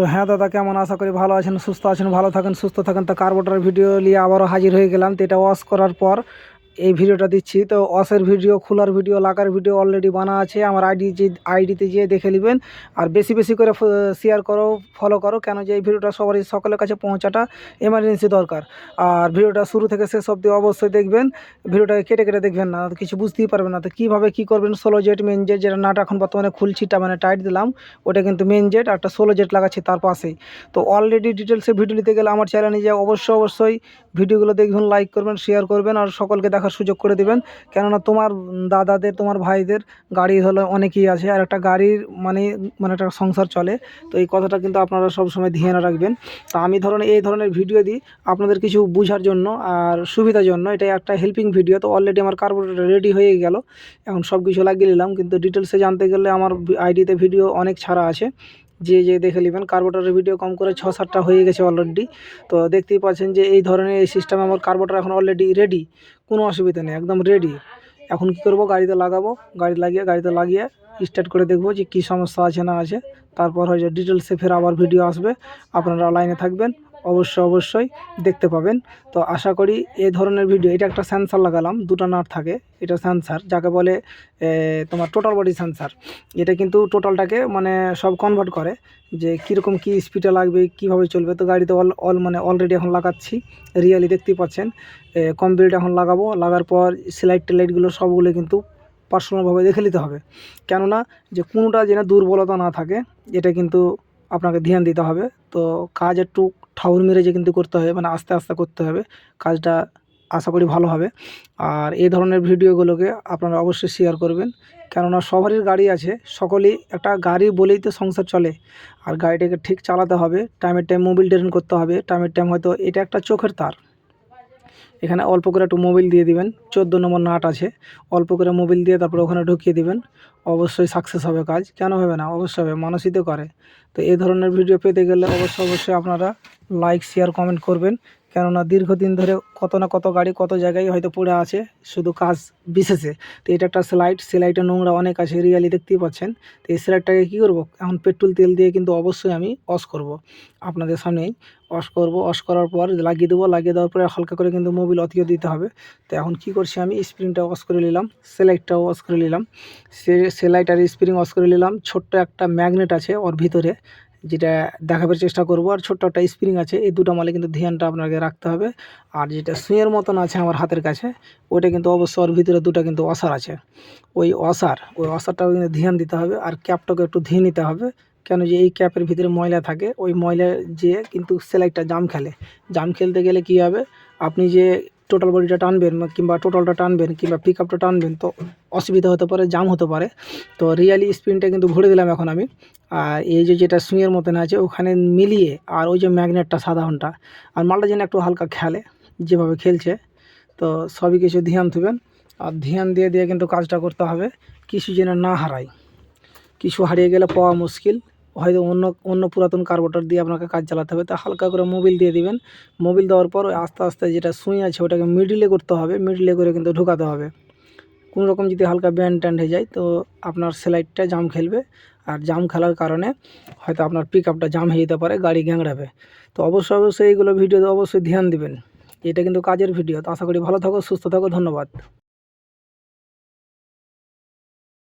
তো হ্যাঁ দাদা, কেমন আশা করি ভালো আছেন, সুস্থ আছেন। ভালো থাকেন, সুস্থ থাকেন। তো কার্বোরেটর ভিডিও নিয়ে আবারও হাজির হয়ে গেলাম। তো এটা ওয়াশ করার পর এই ভিডিওটা দিচ্ছি। তো ওয়াশের ভিডিও, খোলার ভিডিও, লাগার ভিডিও অলরেডি বানা আছে। আমার আইডিতে যেয়ে দেখে নেবেন। আর বেশি বেশি করে শেয়ার করো, ফলো করো, কেন যে এই ভিডিওটা সকলের কাছে পৌঁছাটা এমার্জেন্সি দরকার। আর ভিডিওটা শুরু থেকে শেষ অবধি অবশ্যই দেখবেন। ভিডিওটাকে কেটে কেটে দেখবেন না, কিছু বুঝতেই পারবেন না। তো কীভাবে কী করবেন, 16 জেট মেন জেট, যেটা নাট এখন বর্তমানে খুলছিটা মানে টাইট দিলাম, ওটা কিন্তু মেন জেট। একটা 16 জেট লাগাচ্ছি তার পাশেই। তো অলরেডি ডিটেলসে ভিডিও নিতে গেলে আমার চ্যানেলে যে অবশ্যই ভিডিওগুলো দেখবেন, লাইক করবেন, শেয়ার করবেন, আর সকলকে দেখার সুযোগ করে দেবেন। কেননা তোমার দাদাদের, তোমার ভাইদের গাড়ি হলো অনেকেই আছে, আর একটা গাড়ির মানে একটা সংসার চলে। তো এই কথাটা কিন্তু আপনারা সবসময় ধ্যান রাখবেন। তো আমি এই ধরনের ভিডিও দিই আপনাদের কিছু বোঝার জন্য আর সুবিধার জন্য। এটা একটা হেল্পিং ভিডিও। তো অলরেডি আমার কার্বোরেটর রেডি হয়ে গেল, এখন সব কিছু লাগিয়ে নিলাম। কিন্তু ডিটেলসে জানতে গেলে আমার আইডিতে ভিডিও অনেক ছাড়া আছে, যে দেখে নেবেন। কার্বোরেটরের ভিডিও কম করে 6-7টা হয়ে গেছে অলরেডি। তো দেখতেই পাচ্ছেন যে এই ধরনের এই সিস্টেমে আমার কার্বোরেটর এখন অলরেডি রেডি, কোনো অসুবিধা নেই, একদম রেডি। এখন কি করব, গাড়িতে লাগাবো, গাড়িতে লাগিয়ে স্টার্ট করে দেখবো যে কী সমস্যা আছে না আছে। তারপর হয়তো ডিটেলসে ফের আবার ভিডিও আসবে, আপনারা লাইনে থাকবেন, অবশ্যই দেখতে পাবেন। তো আশা করি এই ধরনের ভিডিও। এটা একটা সেন্সার লাগালাম, দুটো নাট থাকে। এটা সেন্সার যাকে বলে তোমার টোটাল বডি সেন্সার। এটা কিন্তু টোটালটাকে মানে সব কনভার্ট করে, যে কীরকম কী স্পিডে লাগবে, কীভাবে চলবে। তো গাড়িতে অলরেডি এখন লাগাচ্ছি, রিয়েলি দেখতেই পাচ্ছেন। কমপ্লিট এখন লাগাবো। লাগার পর স্লাইডগুলো সবগুলো কিন্তু পার্সোনালভাবে দেখে নিতে হবে, কেননা যে কোনোটা যেন দুর্বলতা না থাকে, এটা কিন্তু আপনাকে ধ্যান দিতে হবে। তো কাজ একটু ঠাউর মেরে যে কিন্তু করতে হবে, মানে আস্তে আস্তে করতে হবে কাজটা, আশা করি ভালো হবে। আর এই ধরনের ভিডিওগুলোকে আপনারা অবশ্যই শেয়ার করবেন, কেননা সবারই গাড়ি আছে, সকলেই একটা গাড়ি বলেই তো সংসার চলে। আর গাড়িটাকে ঠিক চালাতে হবে, টাইম মোবিল ট্রেন করতে হবে, টাইম হয়তো এটা একটা চোখের তার। এখানে অল্প করে একটু মোবিল দিয়ে দিবেন, 14 নম্বর নাট আছে, অল্প করে মোবিল দিয়ে তারপরে ওখানে ঢুকিয়ে দিবেন। অবশ্যই সাকসেস হবে কাজ, কেন হবে না, অবশ্যই হবে, মানুষই তো করে। তো এই ধরনের ভিডিও পেতে গেলে অবশ্যই আপনারা লাইক, শেয়ার, কমেন্ট করবেন। কেননা দীর্ঘদিন ধরে কত না কত গাড়ি কত জায়গায় হয়তো পড়ে আছে, শুধু কাজ বিশেষে। তো এটা একটা সেলাইটের নোংরা অনেক আছে, রিয়ালি দেখতেই পাচ্ছেন। তো এই সেলাইটটাকে কী করবো, এখন পেট্রোল তেল দিয়ে কিন্তু অবশ্যই আমি ওয়াশ করব, আপনাদের সামনেই ওয়াশ করব। ওয়াশ করার পর লাগিয়ে দেবো, লাগিয়ে দেওয়ার পরে হালকা করে কিন্তু মোবিল অতিও দিতে হবে। তো এখন কি করছি, আমি স্প্রিংটা ওয়াশ করে নিলাম, সেলাইটটাও ওয়াশ করে নিলাম, সেলাইট আর স্প্রিং ওয়াশ করে নিলাম। ছোট্ট একটা ম্যাগনেট আছে ওর ভিতরে, যেটা দেখাবার চেষ্টা করব। আর ছোট্ট একটা স্প্রিং আছে, এই দুটো মালে কিন্তু ধ্যানটা আপনাকে রাখতে হবে। আর যেটা সুইয়ের মতন আছে আমার হাতের কাছে, ওইটা কিন্তু অবশ্যই ওর ভিতরে দুটো কিন্তু ওয়াশার আছে। ওই ওয়াশারটাও কিন্তু ধ্যান দিতে হবে। আর ক্যাপটাকে একটু ধুয়ে নিতে হবে, কেন যে এই ক্যাপের ভিতরে ময়লা থাকে, ওই ময়লা যে কিন্তু সেলাইটটা জাম খেলতে গেলে কি হবে, আপনি যে টোটাল বডিটা টানবেন কিংবা টোটালটা টানবেন কিংবা পিক আপটা টানবেন, তো অসুবিধা হতে পারে, জাম হতে পারে। তো রিয়ালি স্প্রিনটা কিন্তু ভরে দিলাম এখন আমি। আর এই যেটা সুইয়ের মতন আছে ওখানে মিলিয়ে, আর ওই যে ম্যাগনেটটা সাধারণটা, আর মালটা যেন একটু হালকা খেলে, যেভাবে খেলছে। তো সবই কিছু ধ্যান দেবেন, আর ধ্যান দিয়ে কিন্তু কাজটা করতে হবে, কিছু যেন না হারায়। কিছু হারিয়ে গেলে পাওয়া মুশকিল, হয়তো অন্য পুরাতন কার্বোরেটর দিয়ে আপনাকে কাজ চালাতে হবে। তো হালকা করে মোবিল দিয়ে দিবেন। মোবিল দেওয়ার পর আস্তে যেটা সুই আছে ওটাকে মিডিলে করতে হবে, মিডিলে করে কিন্তু ঢোকাতে হবে। কোনো রকম যদি হালকা ব্যান্ড হয়ে যায়, তো আপনার সেলাইটটা জাম খেলবে। আর জাম খেলার কারণে হয়তো আপনার পিক আপটা জাম হয়ে যেতে পারে, গাড়ি গ্যাংড়াবে। তো অবশ্যই এইগুলো ভিডিওতে অবশ্যই ধ্যান দিবেন। এটা কিন্তু কাজের ভিডিও। তো আশা করি ভালো থাকো, সুস্থ থাকো, ধন্যবাদ।